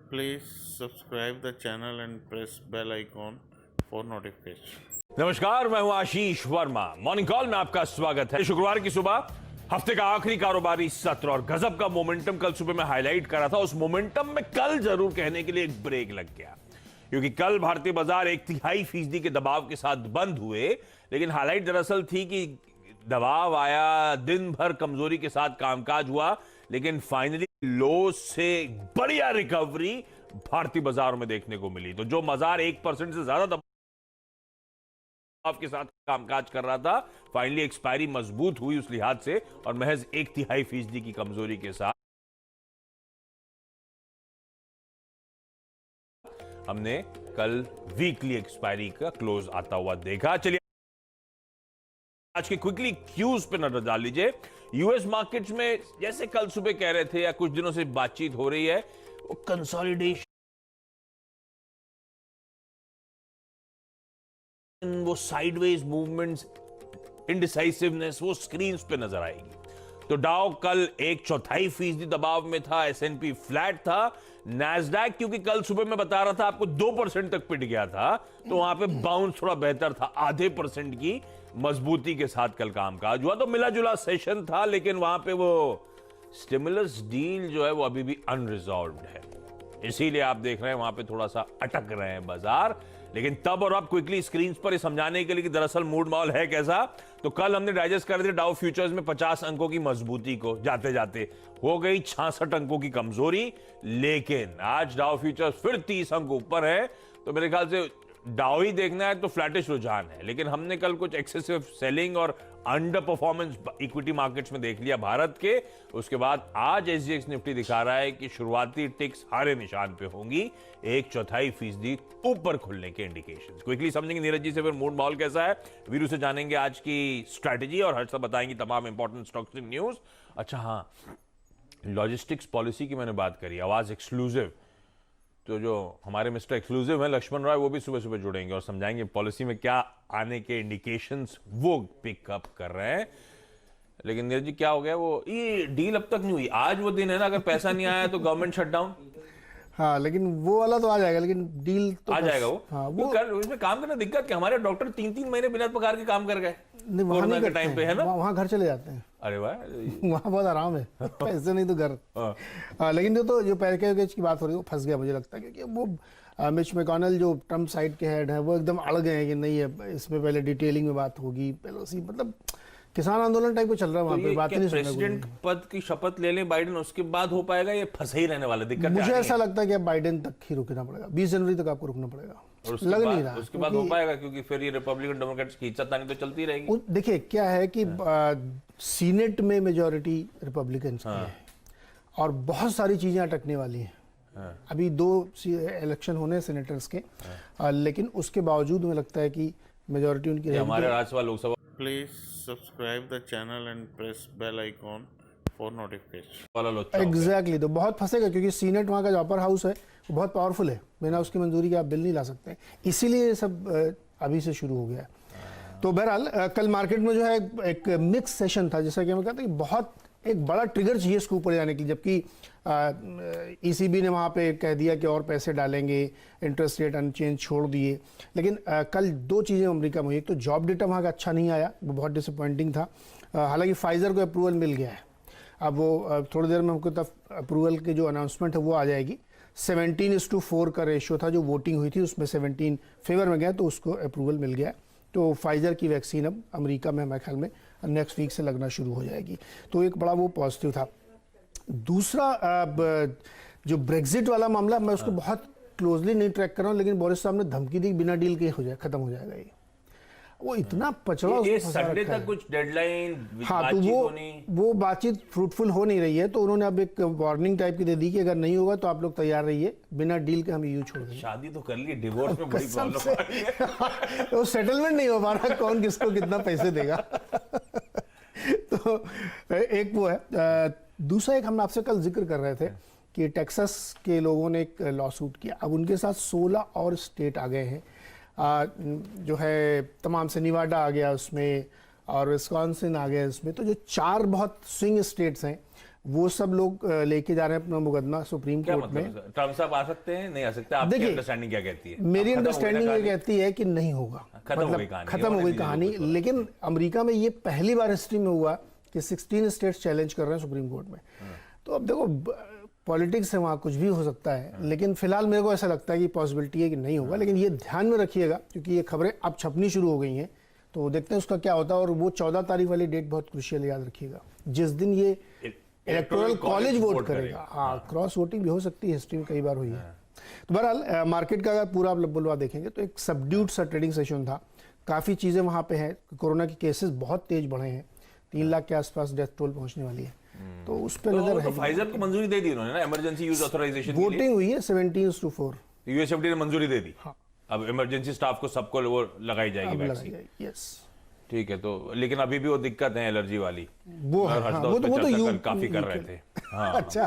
Please subscribe the channel and press bell icon for notification. नमस्कार, मैं हूं आशीष Verma. Morning call में आपका स्वागत है। शुक्रवार की सुबह हफ्ते का आखिरी कारोबारी सत्र और गजब का मोमेंटम कल सुबह में हाईलाइट करा था। उस मोमेंटम में कल जरूर कहने के लिए एक ब्रेक लग गया, क्योंकि कल भारतीय बाजार 1/3% के दबाव के साथ बंद हुए। लेकिन हाईलाइट दरअसल थी कि दबाव आया, दिन भर कमजोरी के साथ कामकाज हुआ, लेकिन फाइनली लो से बढ़िया रिकवरी भारतीय बाजारों में देखने को मिली। तो जो बाजार 1% से ज्यादा दबाव के साथ कामकाज कर रहा था, फाइनली एक्सपायरी मजबूत हुई उस लिहाज से, और महज 1/3% की कमजोरी के साथ हमने कल वीकली एक्सपायरी का क्लोज आता हुआ देखा। चलिए आज के क्विकली क्यूज पे नजर डाल लीजिए। यूएस मार्केट्स में जैसे कल सुबह कह रहे थे या कुछ दिनों से बातचीत हो रही है, वो कंसोलिडेशन, वो साइडवेज मूवमेंट्स, इंडिसाइसिवनेस, वो स्क्रीन्स पे नजर आएगी। तो डाउ कल 1/4% दबाव में था, एसएनपी फ्लैट था, नैस्डैक क्योंकि कल सुबह मैं बता रहा था आपको 2% तक पिट गया था, तो वहां पे बाउंस थोड़ा बेहतर था, 0.5% की मजबूती के साथ कल कामकाज हुआ। तो मिला जुला सेशन था, लेकिन वहां पे वो स्टिमुलस डील जो है वो अभी भी अनरिजॉल्व्ड है, इसीलिए आप देख रहे हैं वहां पे थोड़ा सा अटक रहे हैं बाजार। लेकिन तब और अब क्विकली स्क्रीन पर ये समझाने के लिए कि दरअसल मूड माहौल है कैसा, तो कल हमने डाइजेस्ट कर दिया डाउ फ्यूचर्स में 50 अंकों की मजबूती को, जाते जाते हो गई 66 अंकों की कमजोरी। लेकिन आज डाउ फ्यूचर्स फिर 30 अंक ऊपर है, तो मेरे ख्याल से डाउ ही देखना है तो फ्लैटिश रुझान है। लेकिन हमने कल कुछ एक्सेसिव सेलिंग और अंडर परफॉर्मेंस इक्विटी मार्केट्स में देख लिया भारत के। उसके बाद आज एसजीएक्स निफ्टी दिखा रहा है कि शुरुआती टिक्स हरे निशान पे होंगी, 1/4% ऊपर खुलने के इंडिकेशंस। क्विकली समझेंगे नीरज जी से फिर मूड माहौल कैसा है, वीरू से जानेंगे आज की स्ट्रैटेजी, और हर्ष बताएंगे तमाम इंपॉर्टेंट स्टॉक्स की न्यूज। अच्छा हाँ, लॉजिस्टिक्स पॉलिसी की मैंने बात करी, आवाज एक्सक्लूसिव, तो जो हमारे मिस्टर एक्सक्लूसिव हैं लक्ष्मण राय, वो भी सुबह सुबह जुड़ेंगे और समझाएंगे पॉलिसी में क्या आने के इंडिकेशंस वो पिकअप कर रहे हैं। लेकिन नीरज जी क्या हो गया, वो ये डील अब तक नहीं हुई, आज वो दिन है ना, अगर पैसा नहीं आया तो गवर्नमेंट शटडाउन। हाँ, लेकिन वो वाला तो आ जाएगा, लेकिन डील तो आ जाएगा वो। हाँ, वो कर इसमें काम करना दिक्कत क्या, हमारे डॉक्टर 3-3 महीने बिना पगार के काम कर गए कोरोना के टाइम पे, है ना, वहाँ घर चले जाते हैं। अरे वाह वहाँ बहुत आराम है, पैसे नहीं तो घर। लेकिन तो जो पैकेज की बात हो रही है वो फंस गया मुझे लगता है, क्योंकि वो मिच मैकॉनेल जो ट्रम्प साइड के हेड है वो एकदम अड़ गए हैं कि नहीं है, इसमें पहले डिटेलिंग में बात होगी, पेलोसी, मतलब किसान आंदोलन टाइप को चल रहा है वहाँ पे, बात नहीं सुन रहे। प्रेसिडेंट पद की शपथ ले लें बाइडेन, उसके बाद हो पाएगा, ये फंसे ही रहने वाला, दिक्कत मुझे ऐसा लगता है कि अब बाइडेन तक ही रुकना पड़ेगा, 20 जनवरी तक आपको रुकना पड़ेगा, लग नहीं रहा। उसके बाद हो पाएगा, क्योंकि फिर ये रिपब्लिकन डेमोक्रेट्स की इज्जतदानी तो चलती रहेगी। देखिए क्या है कि सीनेट में मेजॉरिटी रिपब्लिकन की है और बहुत सारी चीजें अटकने वाली हैं। अभी 2 इलेक्शन होने सेनेटर्स के, लेकिन उसके बावजूद मुझे लगता है कि मेजॉरिटी उनकी रहेगी। हमारे Rajya Sabha Lok Sabha. Please subscribe the channel and press bell icon for notification. Exactly, तो बहुत फंसेगा, क्योंकि सीनेट वहाँ का जो अपर हाउस है वो बहुत पावरफुल है, बिना उसकी मंजूरी के आप बिल नहीं ला सकते, इसीलिए ये सब अभी से शुरू हो गया है। तो बहरहाल कल मार्केट में जो है एक मिक्स सेशन था, जैसा कि मैं कहता हूँ बहुत एक बड़ा ट्रिगर चाहिए इसको ऊपर जाने के लिए, जबकि ईसीबी ने वहाँ पे कह दिया कि और पैसे डालेंगे, इंटरेस्ट रेट अनचेंज छोड़ दिए। लेकिन कल 2 चीज़ें अमेरिका में हुई, एक तो जॉब डेटा वहाँ का अच्छा नहीं आया, वो बहुत डिसअपॉइंटिंग था। हालांकि फाइजर को अप्रूवल मिल गया है, अब वो थोड़ी देर में हमको तब अप्रूवल की जो अनाउंसमेंट है वो आ जाएगी। 17:4 का रेशियो था, जो वोटिंग हुई थी उसमें 17 फेवर में गया, तो उसको अप्रूवल मिल गया। तो फाइजर की वैक्सीन अब अमेरिका में हमारे ख्याल में नेक्स्ट वीक से लगना शुरू हो जाएगी, तो एक बड़ा वो पॉजिटिव था। दूसरा जो ब्रेग्जिट वाला मामला, मैं उसको बहुत क्लोजली नहीं ट्रैक कर रहा हूँ, लेकिन बोरिस साहब ने धमकी दी बिना डील के खत्म हो जाएगा ये। वो इतना पचड़ा, ये संडे तक कुछ डेडलाइन, हाँ, तो वो बातचीत फ्रूटफुल हो नहीं रही है, तो उन्होंने अब एक वार्निंग टाइप की दे दी कि अगर नहीं होगा तो आप लोग तैयार रहिए, बिना डील के हम यूं छोड़ देंगे। शादी तो कर ली, डिवोर्स में बड़ी प्रॉब्लम आ रही है। वो सेटलमेंट नहीं हो पा रहा, कौन किसको कितना पैसे देगा। तो एक वो है। दूसरा एक हम आपसे कल जिक्र कर रहे थे कि टेक्सास के लोगों ने एक लॉ सूट किया, अब उनके साथ 16 और स्टेट आ गए हैं, जो है तमाम से निवाडा आ गया उसमें, और विस्कॉन्सिन आ गया इसमें। तो जो 4 बहुत स्विंग स्टेट्स हैं वो सब लोग लेके जा रहे हैं अपना मुकदमा सुप्रीम क्या कोर्ट में। मतलब ट्रम्प साहब आ सकते हैं, नहीं आ सकते? आपकी देखिए, अंडरस्टैंडिंग क्या कहती है? मेरी अब खत्म हो गई ना अंडरस्टैंडिंग ये कहानी? कहती है कि नहीं होगा, खत्म हो गई कहानी, खत्म हो गई कहानी। लेकिन अमेरिका में ये पहली बार हिस्ट्री में हुआ कि 16 स्टेट्स चैलेंज कर रहे हैं सुप्रीम कोर्ट में। तो अब देखो, पॉलिटिक्स है, वहाँ कुछ भी हो सकता है, लेकिन फिलहाल मेरे को ऐसा लगता है कि पॉसिबिलिटी है कि नहीं होगा। लेकिन ये ध्यान में रखिएगा, क्योंकि ये खबरें अब छपनी शुरू हो गई हैं, तो देखते हैं उसका क्या होता है। और वो 14 तारीख वाली डेट बहुत क्रुशियल, याद रखिएगा, जिस दिन ये इलेक्टोरल कॉलेज वोट करेगा। हाँ, क्रॉस वोटिंग भी हो सकती है, हिस्ट्री में कई बार हुई है। तो बहरहाल मार्केट का अगर पूरा आप बुलवा देखेंगे तो एक सबड्यूड सा ट्रेडिंग सेशन था। काफ़ी चीज़ें वहाँ पे हैं, कोरोना के केसेस बहुत तेज बढ़े हैं, 3 लाख के आसपास डेथ टोल पहुंचने वाली है, तो उस पर नजर है। फाइजर को मंजूरी दे दी उन्होंने ना, इमरजेंसी यूज ऑथराइजेशन के लिए। वोटिंग हुई है 17-4। यूएसएफडी ने मंजूरी दे दी। हाँ। अब इमरजेंसी स्टाफ को सबको वो लगाई जाएगी अब लगाई वैक्सीन। जाएगी, यस। ठीक है, तो लेकिन अभी भी वो दिक्कत है एलर्जी वाली, वो और है, हाँ, हर्षदा वो उस पे तो चर्चा यू कल काफी कर रहे थे। हाँ। अच्छा।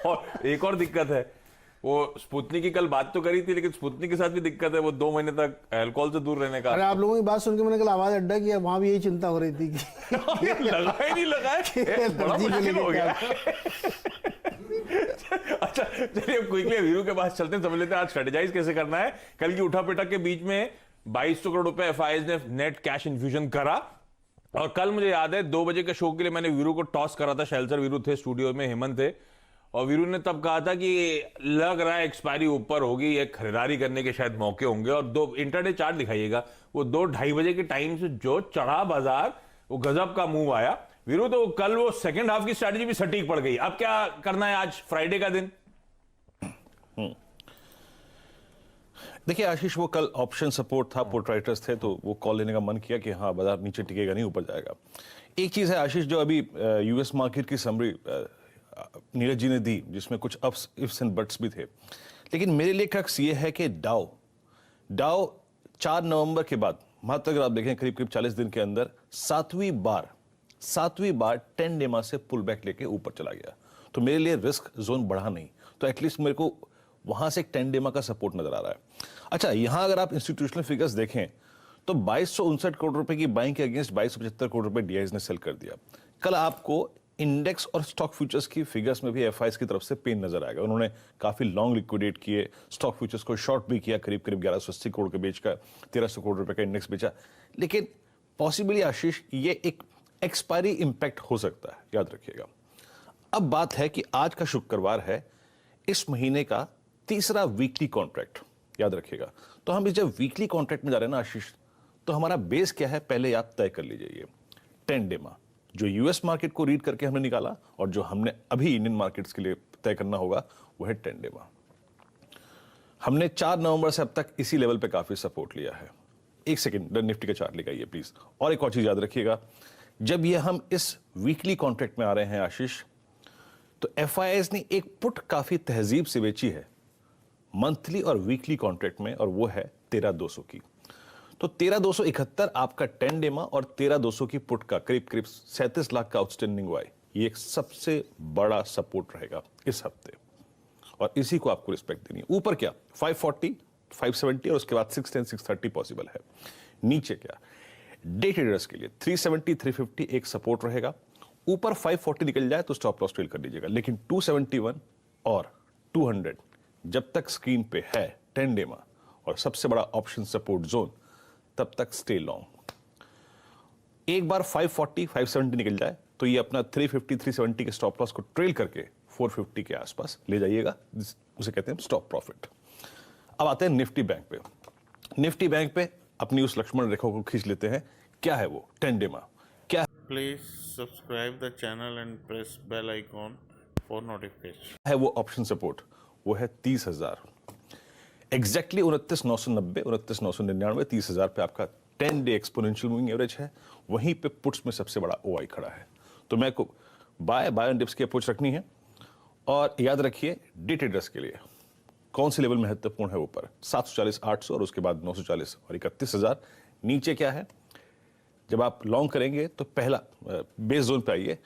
और एक और दिक्कत है, वो स्पुतनिक की कल बात तो करी थी, लेकिन स्पुतनिक के साथ भी दिक्कत है, वो 2 महीने तक अल्कोहल से दूर रहने का। अरे आप लोगों की बात सुन के मैंने कल आवाज अड्डा किया, वहां भी यही चिंता हो रही थी कि लगा ही नहीं लगा है, बड़ा एलर्जी को मुश्किल हो लेके गया। अच्छा चलिए, अब क्विकली वीरू के पास चलते हैं, समझ लेते हैं आज स्ट्रेटेजाइज कैसे करना है। कल की उठा पिटक के बीच में 2200 करोड़ रुपए एफआईआईज ने नेट कैश इन्फ्यूजन करा, और कल मुझे याद है 2 बजे के शो के लिए मैंने वीरू को टॉस करा था। शैलसर वीरू थे स्टूडियो में, हेमंत थे, और वीरू ने तब कहा था कि लग रहा है एक्सपायरी ऊपर होगी, ये खरीदारी करने के शायद मौके होंगे। और 2 इंटरडे चार्ट दिखाइएगा, वो 2-2:30 बजे के टाइम से जो चढ़ा बाजार, वो गजब का मूव आया। वीरू, तो कल वो सेकंड हाफ की स्ट्रैटेजी भी सटीक पड़ गई। अब क्या करना है आज फ्राइडे का दिन? देखिए आशीष, वो कल ऑप्शन सपोर्ट था, पुट राइटर्स थे, तो वो कॉल लेने का मन किया कि हाँ बाजार नीचे टिकेगा नहीं, ऊपर जाएगा। एक चीज है आशीष, जो अभी यूएस मार्केट की समरी नीरज जी ने दी, जिसमें कुछ अप्स इफ्स एंड बट्स भी थे, लेकिन मेरे लिए क्रक्स ये है कि डाउ 4 नवंबर के बाद मात्र अगर आप देखें करीब 40 दिन के अंदर 7वीं बार 10 डेमा से पुल बैक लेके ऊपर चला गया। तो मेरे लिए रिस्क जोन बढ़ा नहीं, तो एटलीस्ट मेरे को वहां से एक 10 डेमा का सपोर्ट नजर आ रहा है। अच्छा, यहां अगर आप इंस्टीट्यूशनल फिगर्स देखें तो 2259 करोड़ रुपए की बाइंग के अगेंस्ट 2275 करोड़ रुपए डीआईज ने सेल कर दिया। कल आपको इंडेक्स और स्टॉक फ्यूचर्स की फिगर्स में भी एफआईज की तरफ से पेन नजर आएगा। उन्होंने काफी लॉन्ग लिक्विडेट किए, स्टॉक फ्यूचर्स को शॉर्ट भी किया, करीब 1180 करोड़ के बेच का 1300 करोड़ रुपए का इंडेक्स बेचा। लेकिन पॉसिबली आशीष, ये एक एक्सपायरी इंपैक्ट हो सकता है, याद रखिएगा। अब बात है कि आज का शुक्रवार है, इस महीने का तीसरा वीकली कॉन्ट्रैक्ट, याद रखिएगा। तो हम जब वीकली कॉन्ट्रैक्ट में जा रहे हैं ना आशीष, तो हमारा बेस क्या है पहले आप तय कर लीजिए। ये 10 डेमा जो यूएस मार्केट को रीड करके हमने निकाला, और जो हमने अभी इंडियन मार्केट्स के लिए तय करना होगा, वो है 10 डेमा। हमने 4 नवंबर से अब तक इसी लेवल पे काफी सपोर्ट लिया है। एक सेकेंड निफ्टी का चार्ट लगाइए प्लीज। और एक और चीज याद रखिएगा, जब ये हम इस वीकली कॉन्ट्रैक्ट में आ रहे हैं आशीष, तो एफआईआईज ने एक पुट काफी तहजीब से बेची है मंथली और वीकली कॉन्ट्रैक्ट में, और वो है 13200 की। तो 13271 आपका 10 डेमा और 13200 की पुट का करीब 37 लाख का आउटस्टैंडिंग हुआ है। ये एक सबसे बड़ा सपोर्ट रहेगा इस हफ्ते, और इसी को आपको रिस्पेक्ट देनी है। ऊपर क्या 540, 570 और उसके बाद 610, 630 पॉसिबल है। नीचे क्या डे ट्रेडर्स के लिए 370, 350 एक सपोर्ट रहेगा। ऊपर 540 निकल जाए तो स्टॉप लॉस ट्रेल कर लीजिएगा, लेकिन 271 और 200 जब तक स्क्रीन पे है 10 डेमा और सबसे बड़ा ऑप्शन सपोर्ट जोन, तब तक स्टे लॉन्ग। एक बार 540, 570 निकल जाए तो ये अपना 350, 370 के स्टॉप लॉस को ट्रेल करके 450 के आसपास ले जाइएगा, उसे कहते हैं स्टॉप प्रॉफिट। अब आते हैं निफ्टी बैंक पे। निफ्टी बैंक पे अपनी उस लक्ष्मण रेखा को खींच लेते हैं। क्या है वो 10 डेमा, क्या Please subscribe the channel and press bell icon for notification. है वो ऑप्शन सपोर्ट? वो है 30,000, एग्जैक्टली 29,990, 29,999, 30,000 पे आपका 10 डे एक्सपोनेंशियल मूविंग एवरेज है। वहीं पे पुट्स में सबसे बड़ा ओआई खड़ा है। तो मैं को बाय एंड डिप्स की अप्रोच रखनी है। और याद रखिए डे ट्रेडर्स के लिए कौन सी लेवल महत्वपूर्ण है? ऊपर 740, 800 और उसके बाद 940 और 31,000। नीचे क्या है? जब आप लॉन्ग करेंगे तो पहला बेस जोन पे आइए,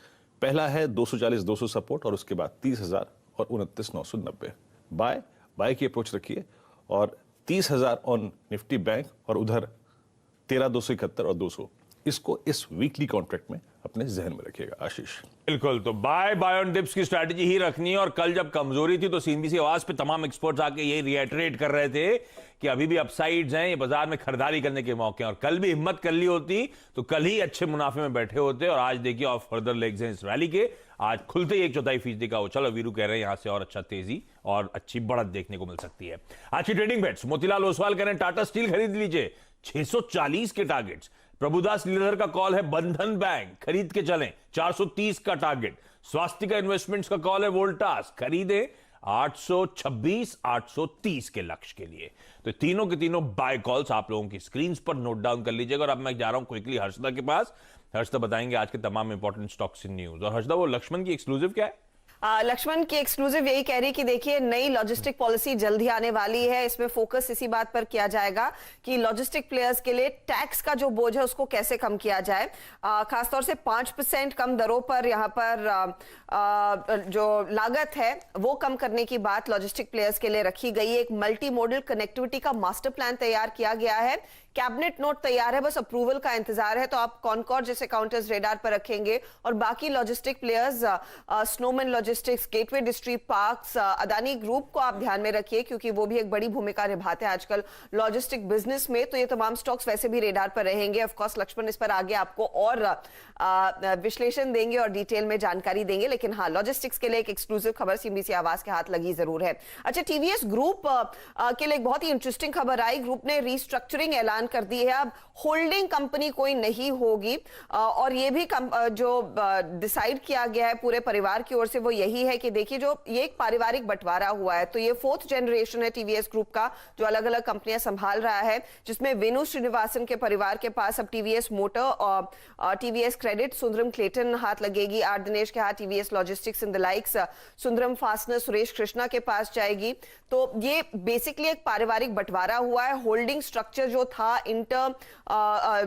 पहला है 240, 200 सपोर्ट और उसके बाद 30,000 और 29,990। बाय की अप्रोच रखिए और 30,000 ऑन निफ्टी बैंक और उधर 13,271 और 200, इसको इस वीकली कॉन्ट्रैक्ट में अपने जहन में रखिएगा। आशीष। बिल्कुल, तो बाय ऑन डिप्स की स्ट्रैटेजी ही रखनी है। और कल जब कमजोरी थी तो सीएनबीसी आवाज पे तमाम एक्सपर्ट्स आके ये रिएटरेट कर रहे थे कि अभी भी अपसाइड्स हैं, ये बाजार में खरीदारी करने के मौके हैं। और कल भी हिम्मत कर ली होती तो कल ही अच्छे मुनाफे में बैठे होते। और आज देखिए और फर्दर लेग्स हैं इस रैली के। आज खुलते ही 1/4% का उछल। और वीरू कह रहे हैं यहां से और अच्छा तेजी और अच्छी बढ़त देखने को मिल सकती है। आज की ट्रेडिंग बेट्स, मोतीलाल ओसवाल कह रहे हैं टाटा स्टील खरीद लीजिए, 640 के टारगेट्स। प्रभुदास लीलधर का कॉल है बंधन बैंक खरीद के चलें, 430 का टारगेट। स्वास्तिका इन्वेस्टमेंट्स का कॉल है वोल्टास खरीदे 826 830 के लक्ष्य के लिए। तो तीनों के तीनों बाय कॉल्स आप लोगों की स्क्रीन पर नोट डाउन कर लीजिएगा। और अब मैं जा रहा हूं क्विकली हर्षदा के पास। हर्षदा बताएंगे आज के तमाम इंपॉर्टेंट स्टॉक्स इन न्यूज। और हर्षदा, वो लक्ष्मण की एक्सक्लूसिव क्या है? लक्ष्मण की एक्सक्लूसिव यही कह रही है कि देखिए नई लॉजिस्टिक पॉलिसी जल्द ही आने वाली है। इसमें फोकस इसी बात पर किया जाएगा कि लॉजिस्टिक प्लेयर्स के लिए टैक्स का जो बोझ है उसको कैसे कम किया जाए। खासतौर से 5% कम दरों पर यहाँ पर जो लागत है वो कम करने की बात लॉजिस्टिक प्लेयर्स के लिए रखी गई है। एक मल्टी मॉडल कनेक्टिविटी का मास्टर प्लान तैयार किया गया है। कैबिनेट नोट तैयार है, बस अप्रूवल का इंतजार है। तो आप कॉनकॉर्ड जैसे काउंटर्स रेडार पर रखेंगे और बाकी logistic players Snowman Logistics, Gateway Distri Parks, Adani group को आप ध्यान में रखिए क्योंकि वो भी एक बड़ी भूमिका निभाते हैं आजकल लॉजिस्टिक बिजनेस में। तो ये तमाम स्टॉक्स वैसे भी रेडार पर रहेंगे। ऑफ कोर्स लक्ष्मण इस पर आगे आपको और विश्लेषण देंगे और डिटेल में जानकारी देंगे। लेकिन हाँ, लॉजिस्टिक्स के लिए एक एक्सक्लूसिव खबर सीएनबीसी आवाज के हाथ लगी जरूर है। अच्छा, टीवीएस ग्रुप के लिए एक बहुत ही इंटरेस्टिंग खबर आई। ग्रुप ने रीस्ट्रक्चरिंग ऐलान कर दी है। अब होल्डिंग कंपनी कोई नहीं होगी और ये भी जो डिसाइड किया गया है पूरे परिवार की ओर से वो यही है कि देखिए जो ये एक पारिवारिक बंटवारा हुआ है तो ये 4th जनरेशन है टीवीएस ग्रुप का जो अलग अलग कंपनियां संभाल रहा है, जिसमें वेणु श्रीनिवासन के परिवार के पास अब टीवीएस मोटर और टीवीएस क्रेडिट, सुंदरम क्लेटन हाथ लगेगी, आर दिनेश के हाथ TVS logistics and the likes, Sundaram fastener Suresh Krishna के पास जाएगी। तो ये बेसिकली एक पारिवारिक बंटवारा हुआ है। होल्डिंग स्ट्रक्चर जो था, इंटर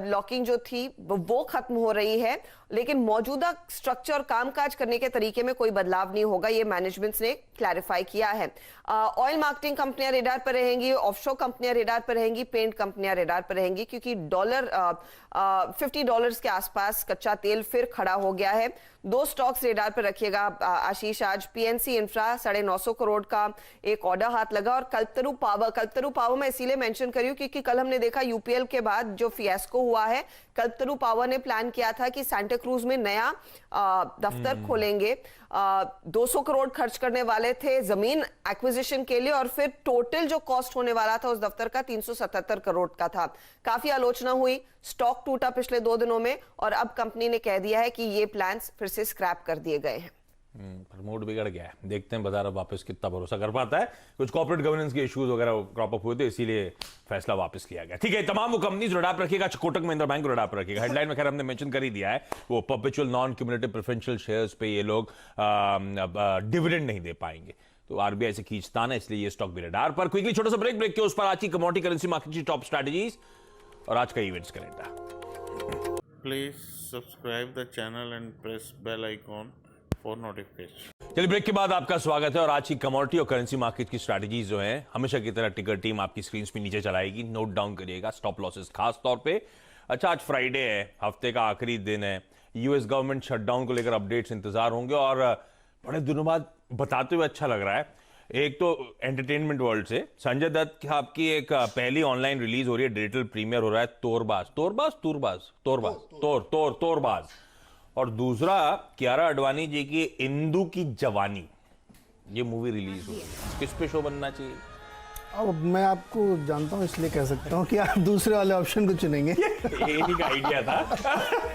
लॉकिंग जो थी वो खत्म हो रही है, लेकिन मौजूदा स्ट्रक्चर और कामकाज करने के तरीके में कोई बदलाव नहीं होगा, ये मैनेजमेंट ने क्लैरिफाई किया है। ऑयल मार्केटिंग कंपनियां रेडार पर रहेंगी, ऑफशोर कंपनियां रेडार पर रहेंगी, पेंट कंपनियां रेडार पर रहेंगी क्योंकि $50 के आसपास कच्चा तेल फिर खड़ा हो गया है। 2 स्टॉक्स रेडार पर रखिएगा आशीष। आज पीएनसी इंफ्रा 950 करोड़ का एक ऑर्डर हाथ लगा और कल्पतरू पावर मैं इसीलिए मेंशन करी हूं क्योंकि कल हमने देखा यूपीएल के बाद जो फियास्को हुआ है, कल्पतरू पावर ने प्लान किया था कि सांता क्रूज में नया दफ्तर खोलेंगे। 200 करोड़ खर्च करने वाले थे जमीन एक्विजिशन के लिए और फिर टोटल जो कॉस्ट होने वाला था उस दफ्तर का 377 करोड़ का था। काफी आलोचना हुई, स्टॉक टूटा पिछले 2 दिनों में और अब कंपनी ने कह दिया है कि ये प्लान्स फिर से स्क्रैप कर दिए गए हैं। प्रमोट बिगड़ गया है, देखते हैं बाजार अब वापस कितना भरोसा कर पाता है। कुछ कॉर्पोरेट गवर्नेंस के इश्यूज वगैरह क्रॉप अप हुए थे इसीलिए फैसला वापस लिया गया। ठीक है, तमाम वो कंपनीज रडार पर रखिएगा। कोटक महिंद्रा बैंक को रडार पर रखिएगा। हेडलाइन में खैर हमने मेंशन कर ही दिया है, वो perpetual non cumulative preferential shares पे ये लोग डिविडेंड नहीं दे पाएंगे, तो आरबीआई से खींचतान है, इसलिए ये स्टॉक भी रडार पर। क्विकली छोटा सा ब्रेक के उस पर आज की कमोडिटी करेंसी मार्केट की टॉप स्ट्रैटेजीज और आज का events calendar. Please subscribe the channel and press bell icon for notification. चलिए, ब्रेक के बाद आपका स्वागत है और आज की कमोडिटी और करेंसी मार्केट की स्ट्रैटेजीज जो है हमेशा की तरह टिकर टीम आपकी स्क्रीन पे नीचे चलाएगी, नोट डाउन करिएगा स्टॉप लॉसेस खास तौर पे। अच्छा, आज फ्राइडे है, हफ्ते का आखिरी दिन है, यूएस गवर्नमेंट शटडाउन को लेकर अपडेट्स इंतजार होंगे और बड़े दिनों बाद बताते हुए अच्छा लग रहा है। एक तो एंटरटेनमेंट वर्ल्ड से संजय दत्त आपकी एक पहली ऑनलाइन रिलीज हो रही है, डिजिटल प्रीमियर हो रहा है तोरबाज, और दूसरा कियारा आडवाणी जी की इंदु की जवानी, ये मूवी रिलीज हो रही है। किस पे शो बनना चाहिए? अब मैं आपको जानता हूं इसलिए कह सकता हूं कि आप दूसरे वाले ऑप्शन को चुनेंगे। यही का आइडिया था।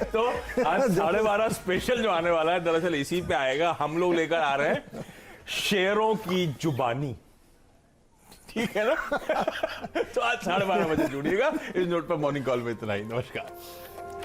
तो आज 12:30 स्पेशल जो आने वाला है दरअसल इसी पे आएगा। हम लोग लेकर आ रहे हैं शेरों की जुबानी, ठीक है ना? तो आज 12:30 बजे जुड़िएगा। इस नोट पर मॉर्निंग कॉल में इतना ही। नमस्कार।